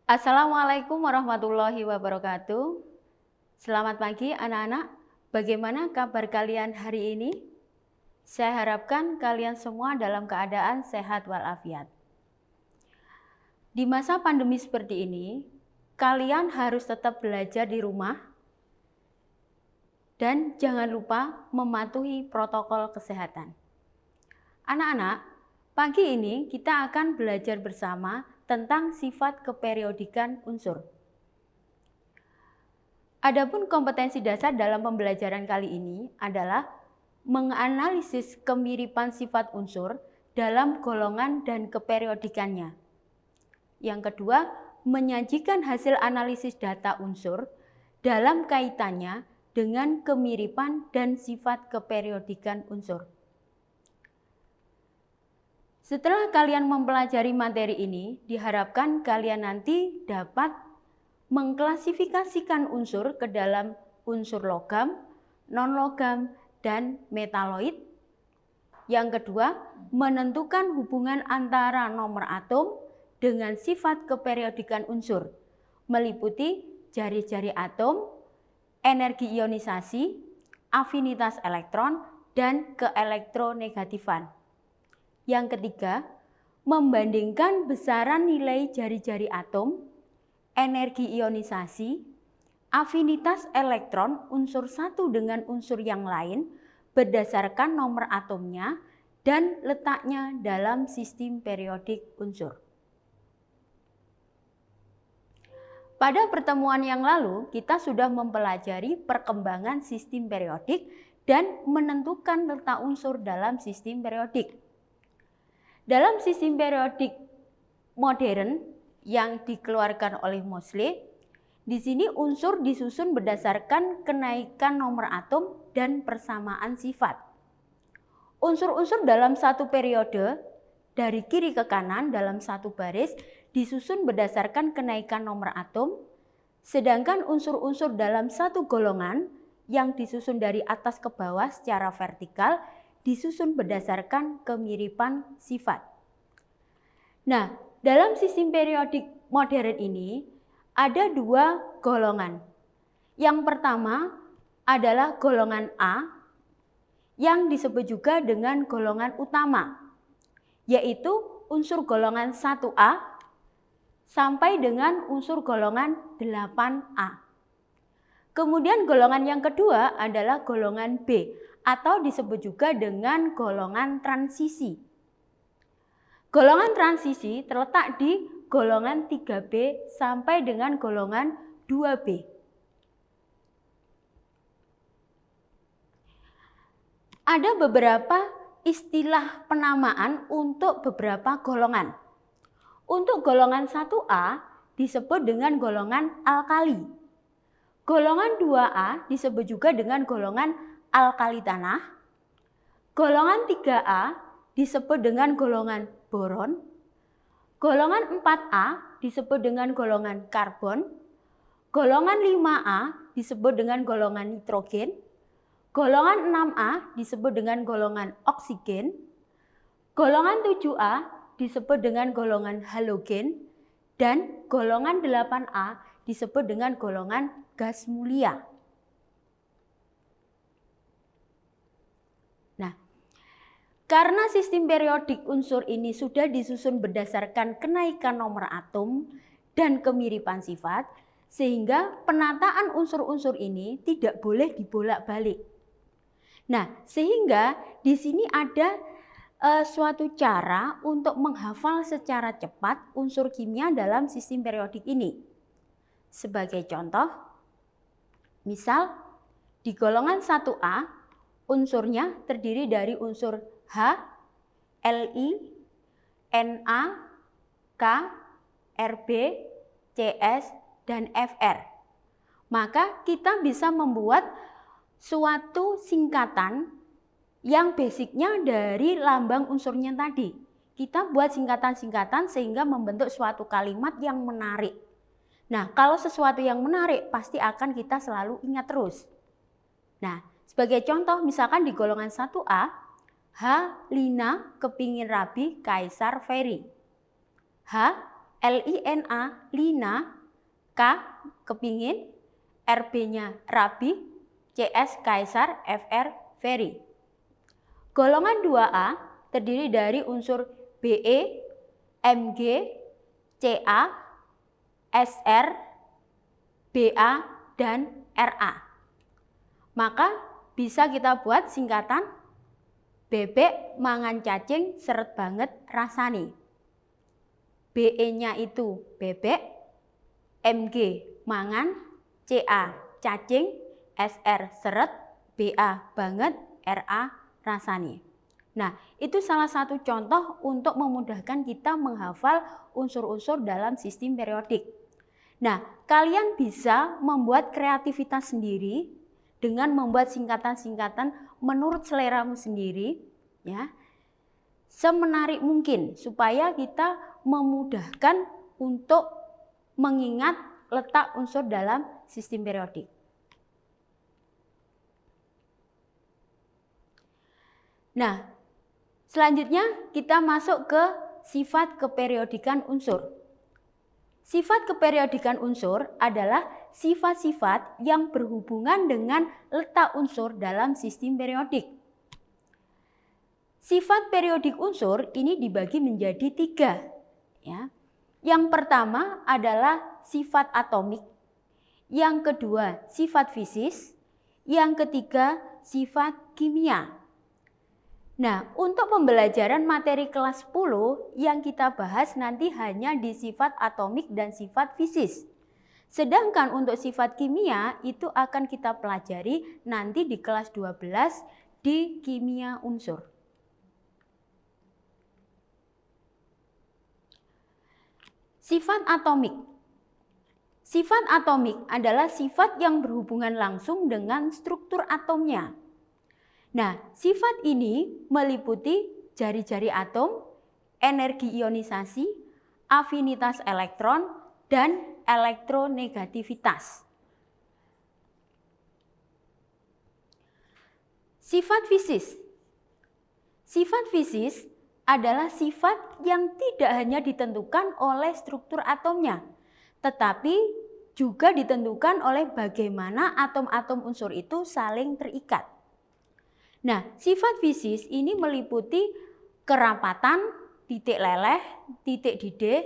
Assalamualaikum warahmatullahi wabarakatuh. Selamat pagi anak-anak. Bagaimana kabar kalian hari ini? Saya harapkan kalian semua dalam keadaan sehat walafiat. Di masa pandemi seperti ini, kalian harus tetap belajar di rumah dan jangan lupa mematuhi protokol kesehatan. Anak-anak, pagi ini kita akan belajar bersama tentang sifat keperiodikan unsur. Adapun kompetensi dasar dalam pembelajaran kali ini adalah menganalisis kemiripan sifat unsur dalam golongan dan keperiodikannya. Yang kedua, menyajikan hasil analisis data unsur dalam kaitannya dengan kemiripan dan sifat keperiodikan unsur. Setelah kalian mempelajari materi ini, diharapkan kalian nanti dapat mengklasifikasikan unsur ke dalam unsur logam, non-logam, dan metaloid. Yang kedua, menentukan hubungan antara nomor atom dengan sifat keperiodikan unsur, meliputi jari-jari atom, energi ionisasi, afinitas elektron, dan keelektronegatifan. Yang ketiga, membandingkan besaran nilai jari-jari atom, energi ionisasi, afinitas elektron unsur satu dengan unsur yang lain berdasarkan nomor atomnya dan letaknya dalam sistem periodik unsur. Pada pertemuan yang lalu, kita sudah mempelajari perkembangan sistem periodik dan menentukan letak unsur dalam sistem periodik. Dalam sistem periodik modern yang dikeluarkan oleh Moseley, di sini unsur disusun berdasarkan kenaikan nomor atom dan persamaan sifat. Unsur-unsur dalam satu periode dari kiri ke kanan dalam satu baris disusun berdasarkan kenaikan nomor atom, sedangkan unsur-unsur dalam satu golongan yang disusun dari atas ke bawah secara vertikal disusun berdasarkan kemiripan sifat. Nah, dalam sistem periodik modern ini ada dua golongan. Yang pertama adalah golongan A yang disebut juga dengan golongan utama, yaitu unsur golongan 1A sampai dengan unsur golongan 8A. Kemudian golongan yang kedua adalah golongan B atau disebut juga dengan golongan transisi. Golongan transisi terletak di golongan 3B sampai dengan golongan 2B. Ada beberapa istilah penamaan untuk beberapa golongan. Untuk golongan 1A disebut dengan golongan alkali. Golongan 2A disebut juga dengan golongan alkali tanah. Golongan 3A disebut dengan golongan boron. Golongan 4A disebut dengan golongan karbon. Golongan 5A disebut dengan golongan nitrogen. Golongan 6A disebut dengan golongan oksigen. Golongan 7A disebut dengan golongan halogen. Dan golongan 8A disebut dengan golongan gas mulia. Nah, karena sistem periodik unsur ini sudah disusun berdasarkan kenaikan nomor atom dan kemiripan sifat, sehingga penataan unsur-unsur ini tidak boleh dibolak-balik. Nah, sehingga di sini ada suatu cara untuk menghafal secara cepat unsur kimia dalam sistem periodik ini. Sebagai contoh, misal di golongan 1A unsurnya terdiri dari unsur H, Li, Na, K, Rb, Cs, dan Fr. Maka kita bisa membuat suatu singkatan yang basicnya dari lambang unsurnya tadi. Kita buat singkatan-singkatan sehingga membentuk suatu kalimat yang menarik. Nah, kalau sesuatu yang menarik pasti akan kita selalu ingat terus. Nah, sebagai contoh misalkan di golongan 1A, H. Lina kepingin rabi Kaisar Ferry. H. LINA, lina, K, kepingin, RB-nya rabi, CS, kaisar, FR, very. Golongan 2A terdiri dari unsur BE, Mg, Ca, Sr, Ba, dan Ra. Maka bisa kita buat singkatan bebek mangan cacing seret banget rasane. BE-nya itu bebek, Mg mangan, Ca cacing, Sr seret, Ba banget, Ra rasane. Nah, itu salah satu contoh untuk memudahkan kita menghafal unsur-unsur dalam sistem periodik. Nah, kalian bisa membuat kreativitas sendiri dengan membuat singkatan-singkatan menurut seleramu sendiri, ya. Semenarik mungkin supaya kita memudahkan untuk mengingat letak unsur dalam sistem periodik. Nah, selanjutnya kita masuk ke sifat keperiodikan unsur. Sifat keperiodikan unsur adalah sifat-sifat yang berhubungan dengan letak unsur dalam sistem periodik. Sifat periodik unsur ini dibagi menjadi 3. Ya. Yang pertama adalah sifat atomik, yang kedua sifat fisis, yang ketiga sifat kimia. Nah, untuk pembelajaran materi kelas 10 yang kita bahas nanti hanya di sifat atomik dan sifat fisis. Sedangkan untuk sifat kimia itu akan kita pelajari nanti di kelas 12 di kimia unsur. Sifat atomik. Sifat atomik adalah sifat yang berhubungan langsung dengan struktur atomnya. Nah, sifat ini meliputi jari-jari atom, energi ionisasi, afinitas elektron, dan elektronegativitas. Sifat fisis. Sifat fisis adalah sifat yang tidak hanya ditentukan oleh struktur atomnya, tetapi juga ditentukan oleh bagaimana atom-atom unsur itu saling terikat. Nah, sifat fisis ini meliputi kerapatan, titik leleh, titik didih,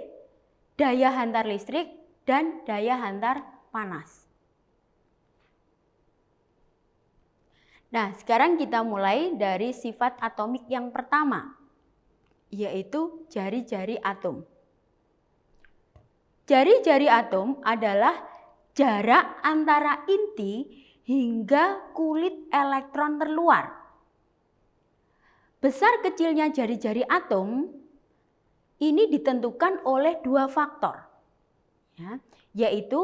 daya hantar listrik, dan daya hantar panas. Nah, sekarang kita mulai dari sifat atomik yang pertama, yaitu jari-jari atom. Jari-jari atom adalah jarak antara inti hingga kulit elektron terluar. Besar kecilnya jari-jari atom ini ditentukan oleh 2 faktor, ya, yaitu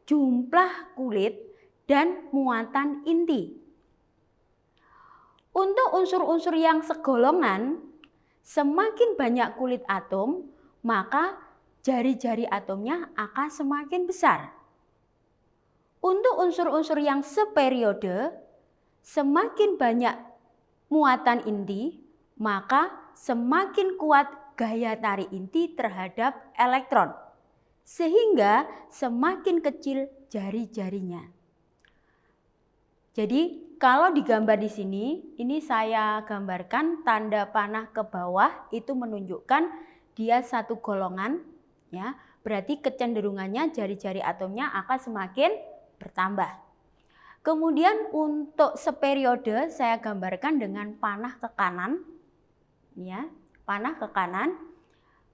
jumlah kulit dan muatan inti. Untuk unsur-unsur yang segolongan, semakin banyak kulit atom, maka jari-jari atomnya akan semakin besar. Untuk unsur-unsur yang seperiode, semakin banyak muatan inti, maka semakin kuat gaya tarik inti terhadap elektron, sehingga semakin kecil jari-jarinya. Jadi kalau digambar di sini, ini saya gambarkan tanda panah ke bawah itu menunjukkan dia satu golongan, ya. Berarti kecenderungannya jari-jari atomnya akan semakin bertambah. Kemudian untuk seperiode saya gambarkan dengan panah ke kanan, ya, panah ke kanan,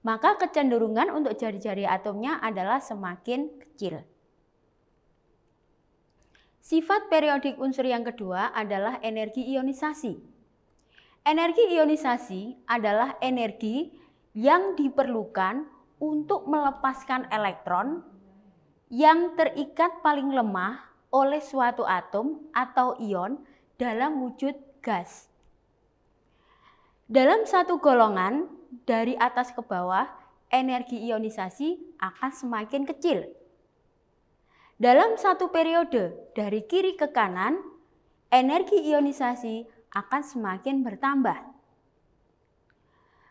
maka kecenderungan untuk jari-jari atomnya adalah semakin kecil. Sifat periodik unsur yang kedua adalah energi ionisasi. Energi ionisasi adalah energi yang diperlukan untuk melepaskan elektron yang terikat paling lemah oleh suatu atom atau ion dalam wujud gas. Dalam satu golongan dari atas ke bawah, energi ionisasi akan semakin kecil. Dalam satu periode dari kiri ke kanan, energi ionisasi akan semakin bertambah.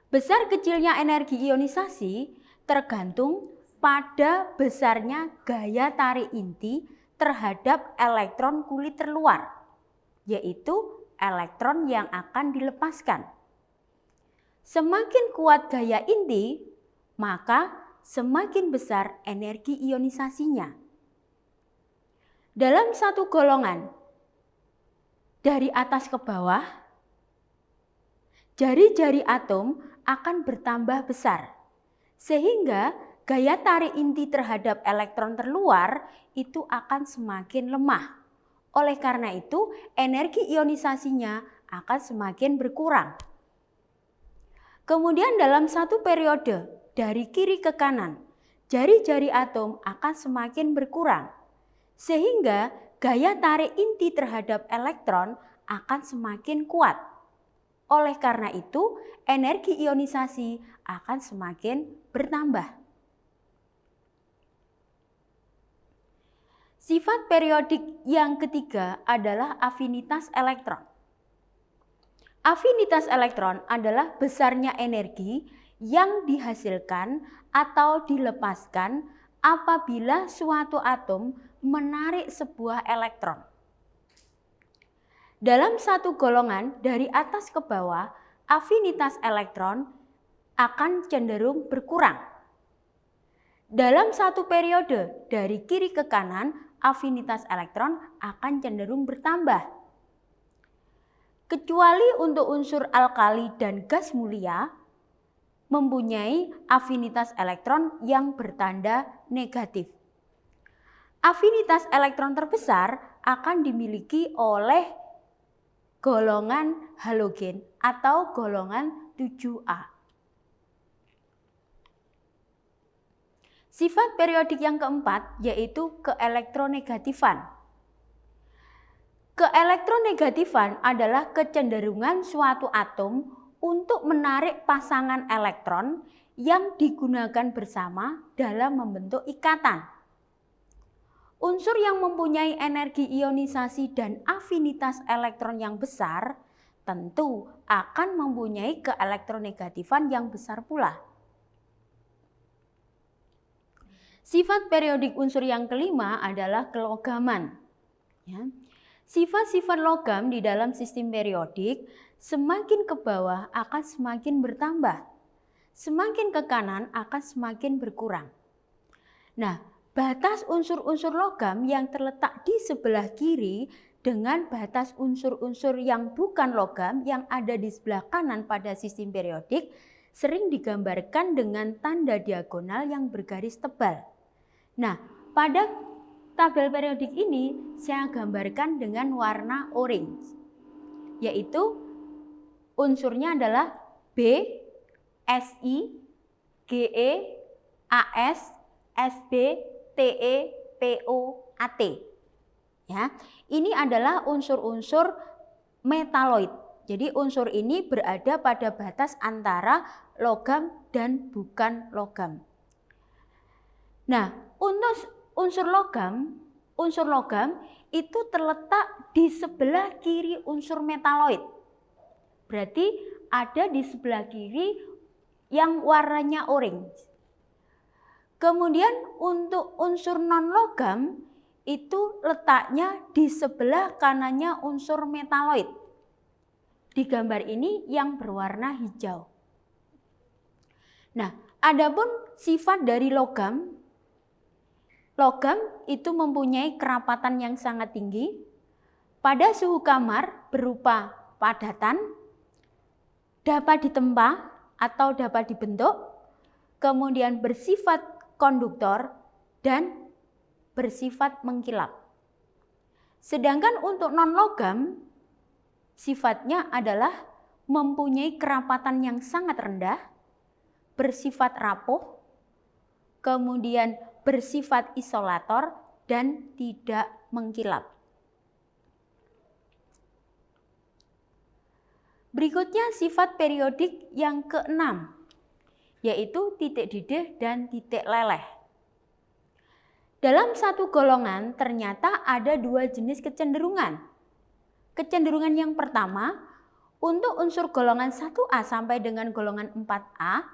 Besar kecilnya energi ionisasi tergantung pada besarnya gaya tarik inti terhadap elektron kulit terluar, yaitu elektron yang akan dilepaskan. Semakin kuat gaya inti, maka semakin besar energi ionisasinya. Dalam satu golongan, dari atas ke bawah, jari-jari atom akan bertambah besar, sehingga gaya tarik inti terhadap elektron terluar itu akan semakin lemah. Oleh karena itu, energi ionisasinya akan semakin berkurang. Kemudian dalam satu periode, dari kiri ke kanan, jari-jari atom akan semakin berkurang, sehingga gaya tarik inti terhadap elektron akan semakin kuat. Oleh karena itu, energi ionisasi akan semakin bertambah. Sifat periodik yang ketiga adalah afinitas elektron. Afinitas elektron adalah besarnya energi yang dihasilkan atau dilepaskan apabila suatu atom menarik sebuah elektron. Dalam satu golongan dari atas ke bawah, afinitas elektron akan cenderung berkurang. Dalam satu periode dari kiri ke kanan, afinitas elektron akan cenderung bertambah. Kecuali untuk unsur alkali dan gas mulia mempunyai afinitas elektron yang bertanda negatif. Afinitas elektron terbesar akan dimiliki oleh golongan halogen atau golongan 7A. Sifat periodik yang keempat yaitu keelektronegatifan. Keelektronegatifan adalah kecenderungan suatu atom untuk menarik pasangan elektron yang digunakan bersama dalam membentuk ikatan. Unsur yang mempunyai energi ionisasi dan afinitas elektron yang besar tentu akan mempunyai keelektronegatifan yang besar pula. Sifat periodik unsur yang kelima adalah kelogaman. Sifat-sifat logam di dalam sistem periodik semakin ke bawah akan semakin bertambah, semakin ke kanan akan semakin berkurang. Nah, batas unsur-unsur logam yang terletak di sebelah kiri dengan batas unsur-unsur yang bukan logam yang ada di sebelah kanan pada sistem periodik sering digambarkan dengan tanda diagonal yang bergaris tebal. Nah, pada tabel periodik ini saya gambarkan dengan warna orange, yaitu unsurnya adalah B, Si, Ge, As, Sb, Te, Po, At. Ya, ini adalah unsur-unsur metaloid. Jadi unsur ini berada pada batas antara logam dan bukan logam. Nah, untuk unsur logam itu terletak di sebelah kiri unsur metaloid. Berarti ada di sebelah kiri yang warnanya orange. Kemudian untuk unsur non-logam itu letaknya di sebelah kanannya unsur metaloid. Di gambar ini yang berwarna hijau. Nah, adapun sifat dari logam itu mempunyai kerapatan yang sangat tinggi pada suhu kamar berupa padatan, dapat ditempa atau dapat dibentuk, kemudian bersifat konduktor dan bersifat mengkilap. Sedangkan untuk non-logam sifatnya adalah mempunyai kerapatan yang sangat rendah, bersifat rapuh, kemudian bersifat isolator dan tidak mengkilap. Berikutnya sifat periodik yang keenam, yaitu titik didih dan titik leleh. Dalam satu golongan ternyata ada dua jenis kecenderungan. Kecenderungan yang pertama, untuk unsur golongan 1A sampai dengan golongan 4A,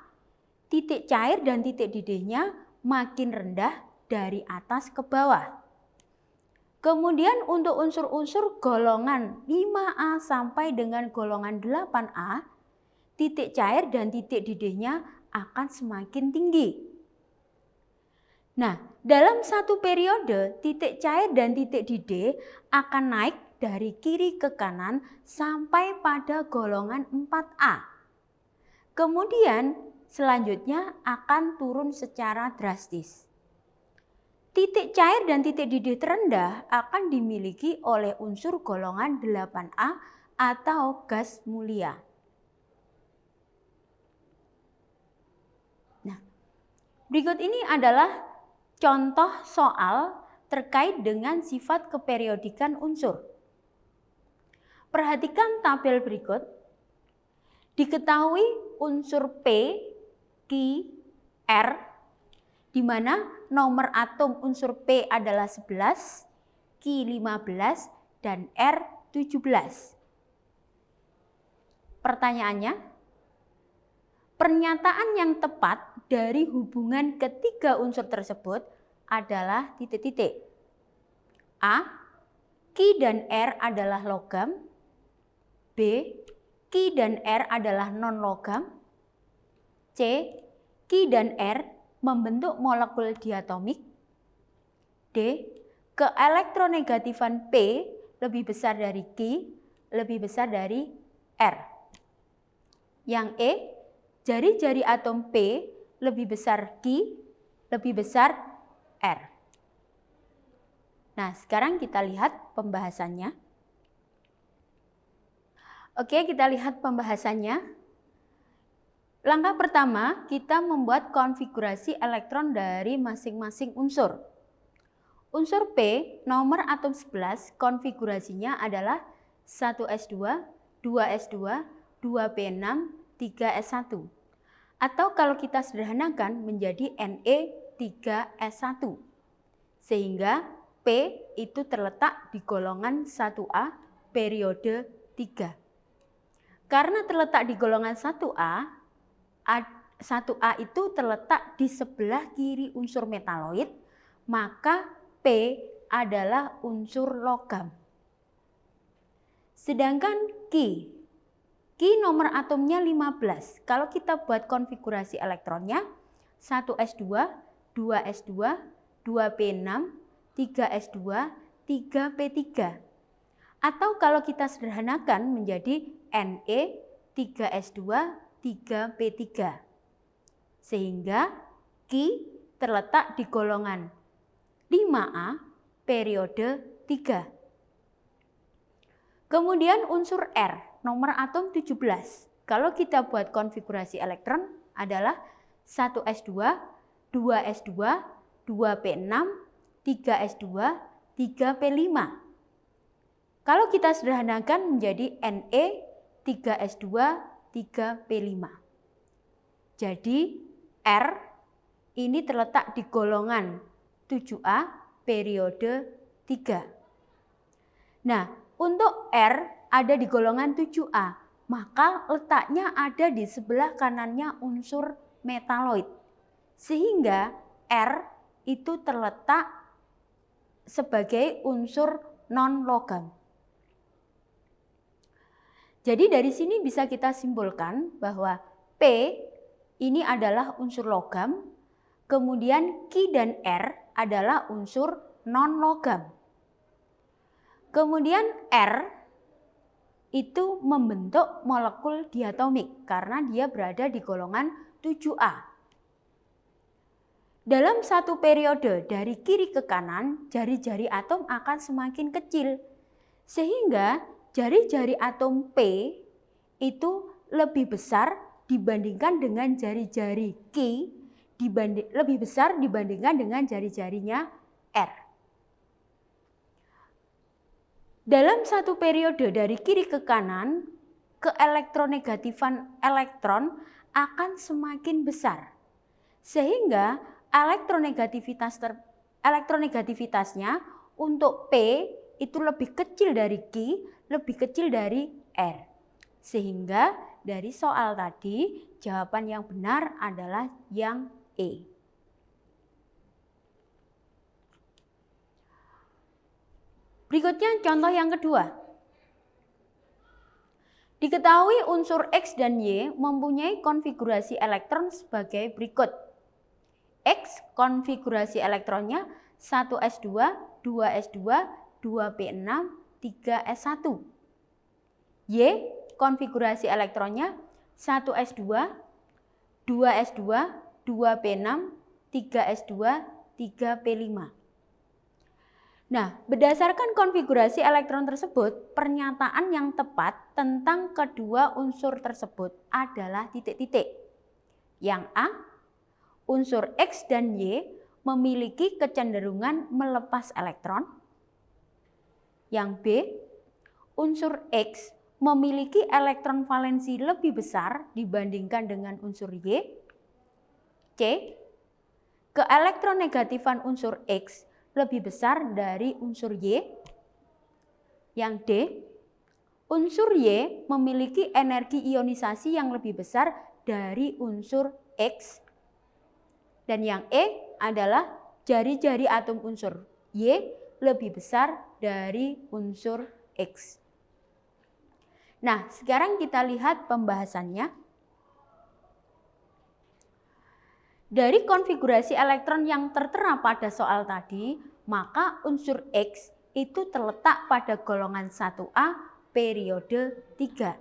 titik cair dan titik didihnya makin rendah dari atas ke bawah. Kemudian untuk unsur-unsur golongan 5A sampai dengan golongan 8A, titik cair dan titik didihnya akan semakin tinggi. Nah, dalam satu periode, titik cair dan titik didih akan naik dari kiri ke kanan sampai pada golongan 4A. Kemudian selanjutnya akan turun secara drastis. Titik cair dan titik didih terendah akan dimiliki oleh unsur golongan 8A atau gas mulia. Nah, berikut ini adalah contoh soal terkait dengan sifat keperiodikan unsur. Perhatikan tabel berikut. Diketahui unsur P, Q, R, di mana nomor atom unsur P adalah 11, Q 15, dan R 17. Pertanyaannya, pernyataan yang tepat dari hubungan ketiga unsur tersebut adalah titik-titik. A. Q dan R adalah logam. B. Q dan R adalah non-logam. C. Q dan R membentuk molekul diatomik. D. Keelektronegatifan P lebih besar dari Q, lebih besar dari R. Yang E. Jari-jari atom P lebih besar Q, lebih besar R. Nah, sekarang kita lihat pembahasannya. Oke, kita lihat pembahasannya. Langkah pertama, kita membuat konfigurasi elektron dari masing-masing unsur. Unsur P, nomor atom 11, konfigurasinya adalah 1s2, 2s2, 2p6, 3s1. Atau kalau kita sederhanakan menjadi Ne3s1. Sehingga P itu terletak di golongan 1A periode 3. Karena terletak di golongan 1A, 1A itu terletak di sebelah kiri unsur metaloid, maka P adalah unsur logam. Sedangkan Q nomor atomnya 15. Kalau kita buat konfigurasi elektronnya, 1s2, 2s2, 2p6, 3s2, 3p3. Atau kalau kita sederhanakan menjadi Ne3s2, 3p3. Sehingga Q terletak di golongan 5A periode 3. Kemudian unsur R, nomor atom 17. Kalau kita buat konfigurasi elektron adalah 1s2, 2s2, 2p6, 3s2, 3p5. Kalau kita sederhanakan menjadi Ne3s2, 3p5. Jadi R ini terletak di golongan 7A periode 3. Nah, untuk R ada di golongan 7A, maka letaknya ada di sebelah kanannya unsur metaloid. Sehingga R itu terletak sebagai unsur non-logam. Jadi dari sini bisa kita simpulkan bahwa P ini adalah unsur logam, kemudian Q dan R adalah unsur non-logam. Kemudian R itu membentuk molekul diatomik karena dia berada di golongan 7A. Dalam satu periode dari kiri ke kanan, jari-jari atom akan semakin kecil. Sehingga jari-jari atom P itu lebih besar dibandingkan dengan jari-jari Q, lebih besar dibandingkan dengan jari-jarinya R. Dalam satu periode dari kiri ke kanan, keelektronegatifan elektron akan semakin besar. Sehingga elektronegativitasnya untuk P itu lebih kecil dari Q, lebih kecil dari R. Sehingga dari soal tadi, jawaban yang benar adalah yang E. Berikutnya contoh yang kedua. Diketahui unsur X dan Y mempunyai konfigurasi elektron sebagai berikut. X konfigurasi elektronnya 1s2, 2s2, 2p6, 3s1. Y konfigurasi elektronnya 1s2, 2s2, 2p6, 3s2, 3p5. Nah, berdasarkan konfigurasi elektron tersebut, pernyataan yang tepat tentang kedua unsur tersebut adalah titik-titik. Yang A, unsur X dan Y memiliki kecenderungan melepas elektron. Yang B, unsur X memiliki elektron valensi lebih besar dibandingkan dengan unsur Y. C, keelektronegatifan unsur X lebih besar dari unsur Y. Yang D, unsur Y memiliki energi ionisasi yang lebih besar dari unsur X. Dan yang E adalah jari-jari atom unsur Y lebih besar dari unsur X. Nah, sekarang kita lihat pembahasannya. Dari konfigurasi elektron yang tertera pada soal tadi, maka unsur X itu terletak pada golongan 1A periode 3.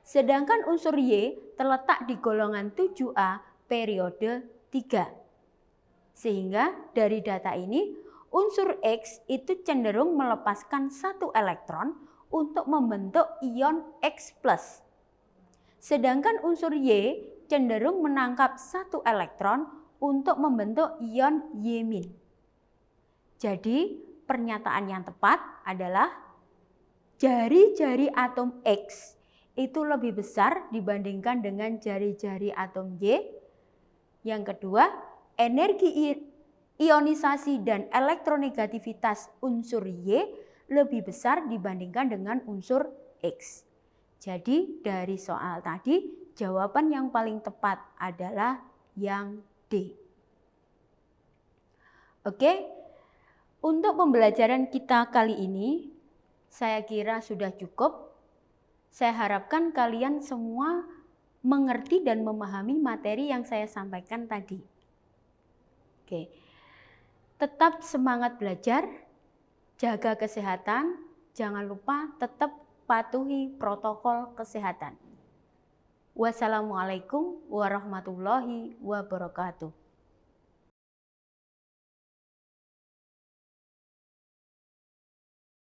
Sedangkan unsur Y terletak di golongan 7A periode 3. Sehingga dari data ini, unsur X itu cenderung melepaskan satu elektron untuk membentuk ion X+. Sedangkan unsur Y cenderung menangkap satu elektron untuk membentuk ion Y-. Jadi pernyataan yang tepat adalah jari-jari atom X itu lebih besar dibandingkan dengan jari-jari atom Y. Yang kedua, energi ionisasi dan elektronegativitas unsur Y lebih besar dibandingkan dengan unsur X. Jadi dari soal tadi, jawaban yang paling tepat adalah yang D. Oke, untuk pembelajaran kita kali ini, saya kira sudah cukup. Saya harapkan kalian semua mengerti dan memahami materi yang saya sampaikan tadi. Oke, tetap semangat belajar, jaga kesehatan, jangan lupa tetap patuhi protokol kesehatan. Wassalamualaikum warahmatullahi wabarakatuh.